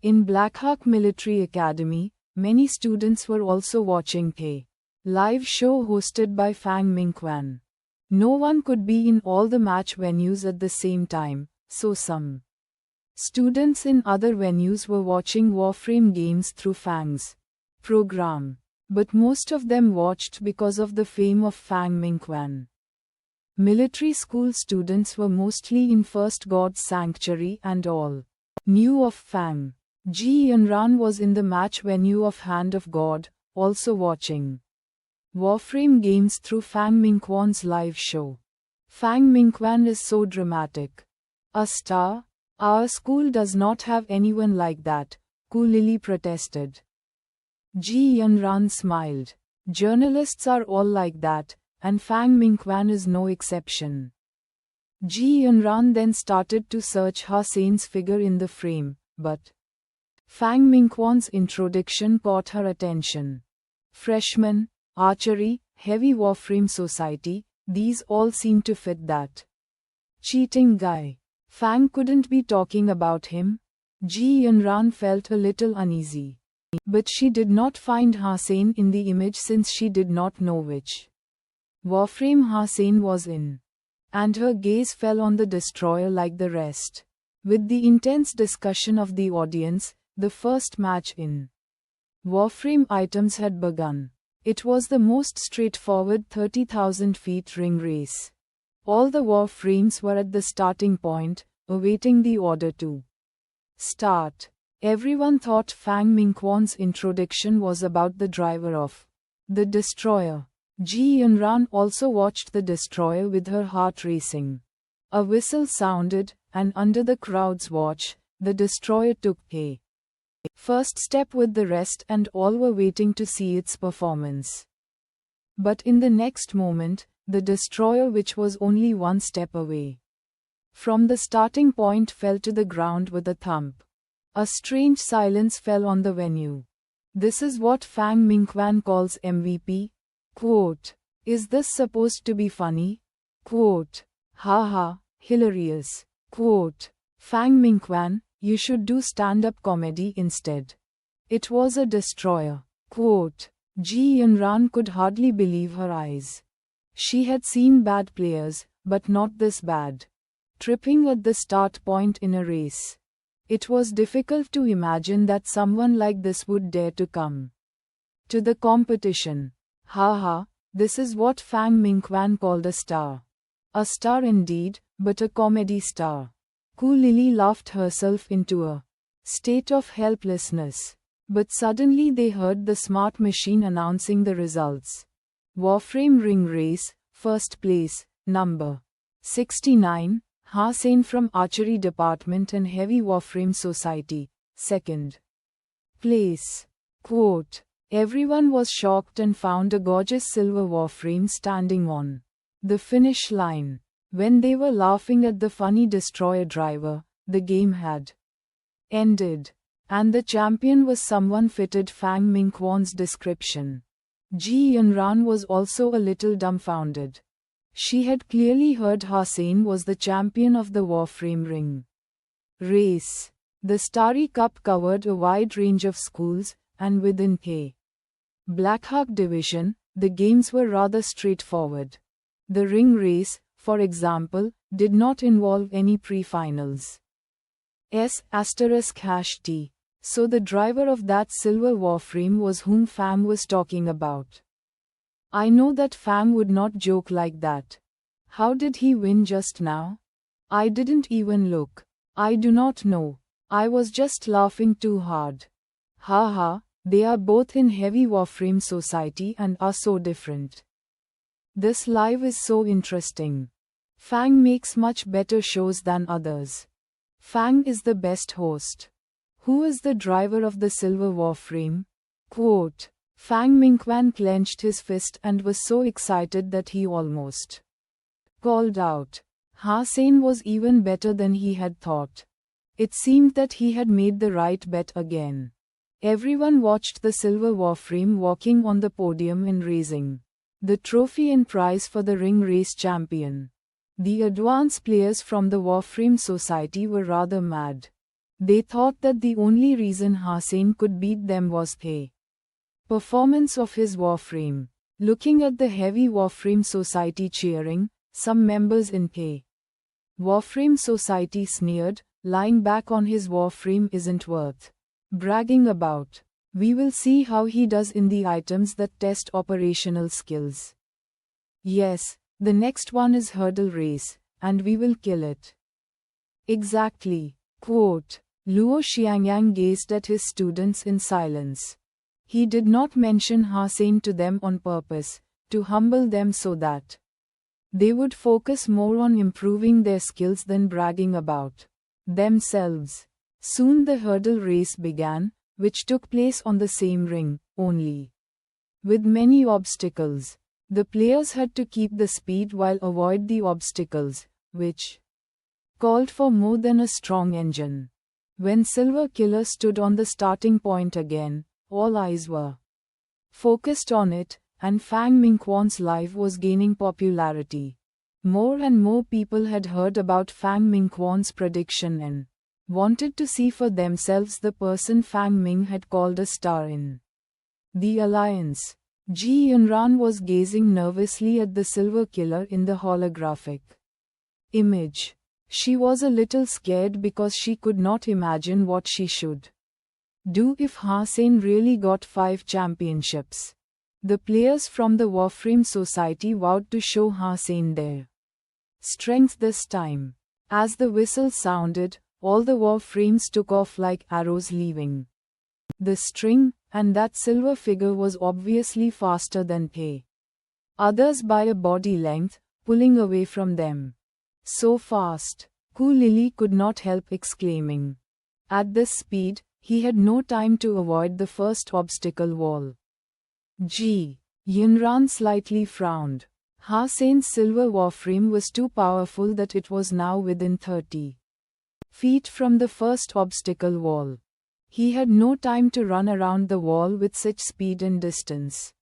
In Blackhawk Military Academy, many students were also watching a live show hosted by Fang Mingquan. No one could be in all the match venues at the same time, so some students in other venues were watching Warframe games through Fang's program. But most of them watched because of the fame of Fang Mingquan. Military school students were mostly in First God's Sanctuary and all knew of Fang. Ji Yunran was in the match venue of Hand of God, also watching Warframe games through Fang Mingquan's live show. Fang Mingquan is so dramatic. A star? Our school does not have anyone like that, Ku Lily protested. Ji Yunran smiled. Journalists are all like that, and Fang Mingquan is no exception. Ji Yunran then started to search Hassan's figure in the frame, but Fang Mingquan's introduction caught her attention. Freshman, archery, heavy Warframe society, these all seem to fit that cheating guy. Fang couldn't be talking about him. Ji Yunran felt a little uneasy. But she did not find Hassan in the image since she did not know which Warframe Hassan was in. And her gaze fell on the destroyer like the rest. With the intense discussion of the audience, the first match in Warframe items had begun. It was the most straightforward 30,000 feet ring race. All the Warframes were at the starting point, awaiting the order to start. Everyone thought Fang Mingquan's introduction was about the driver of the destroyer. Ji Yunran also watched the destroyer with her heart racing. A whistle sounded, and under the crowd's watch, the destroyer took a first step with the rest and all were waiting to see its performance. But in the next moment, the destroyer, which was only one step away from the starting point, fell to the ground with a thump. A strange silence fell on the venue. This is what Fang Mingquan calls MVP. Quote, is this supposed to be funny? Quote, haha, hilarious. Quote, Fang Mingquan, you should do stand-up comedy instead. It was a destroyer. Quote, Ji Yunran could hardly believe her eyes. She had seen bad players, but not this bad. Tripping at the start point in a race. It was difficult to imagine that someone like this would dare to come to the competition. Haha, this is what Fang Mingquan called a star. A star indeed, but a comedy star. Ku Lily laughed herself into a state of helplessness. But suddenly they heard the smart machine announcing the results. Warframe ring race, first place, number 69, Hassan from Archery Department and Heavy Warframe Society, second place. Quote, everyone was shocked and found a gorgeous silver Warframe standing on the finish line. When they were laughing at the funny destroyer driver, the game had ended. And the champion was someone fitted Fang Mingquan's description. Ji Yunran was also a little dumbfounded. She had clearly heard Hassan was the champion of the Warframe ring race. The Starry Cup covered a wide range of schools, and within a Blackhawk division, the games were rather straightforward. The ring race, for example, did not involve any pre-finals. S***T. So the driver of that silver Warframe was whom Fang was talking about. I know that Fang would not joke like that. How did he win just now? I didn't even look. I do not know. I was just laughing too hard. Haha, they are both in Heavy Warframe Society and are so different. This live is so interesting. Fang makes much better shows than others. Fang is the best host. Who is the driver of the silver Warframe? Quote, Fang Mingquan clenched his fist and was so excited that he almost called out. Hassan was even better than he had thought. It seemed that he had made the right bet again. Everyone watched the silver Warframe walking on the podium and raising the trophy and prize for the ring race champion. The advanced players from the Warframe Society were rather mad. They thought that the only reason Hussein could beat them was the performance of his warframe. Looking at the heavy Warframe Society cheering, some members in the Warframe Society sneered, lying back on his Warframe isn't worth bragging about. We will see how he does in the items that test operational skills. Yes, the next one is hurdle race, and we will kill it. Exactly. Quote. Luo Xiangyang gazed at his students in silence. He did not mention Hussein to them on purpose, to humble them so that they would focus more on improving their skills than bragging about themselves. Soon the hurdle race began, which took place on the same ring, only with many obstacles. The players had to keep the speed while avoid the obstacles, which called for more than a strong engine. When Silver Killer stood on the starting point again, all eyes were focused on it, and Fang Mingquan's life was gaining popularity. More and more people had heard about Fang Mingquan's prediction and wanted to see for themselves the person Fang Ming had called a star in the alliance. Ji Yunran was gazing nervously at the Silver Killer in the holographic image. She was a little scared because she could not imagine what she should do if Hussein really got 5 championships. The players from the Warframe Society vowed to show Hussein their strength this time. As the whistle sounded, all the Warframes took off like arrows leaving the string, and that silver figure was obviously faster than the others by a body length, pulling away from them. So fast, Ku Lily could not help exclaiming. At this speed, he had no time to avoid the first obstacle wall. Ji Yunran slightly frowned. Hussein's silver warframe was too powerful that it was now within 30 feet from the first obstacle wall. He had no time to run around the wall with such speed and distance.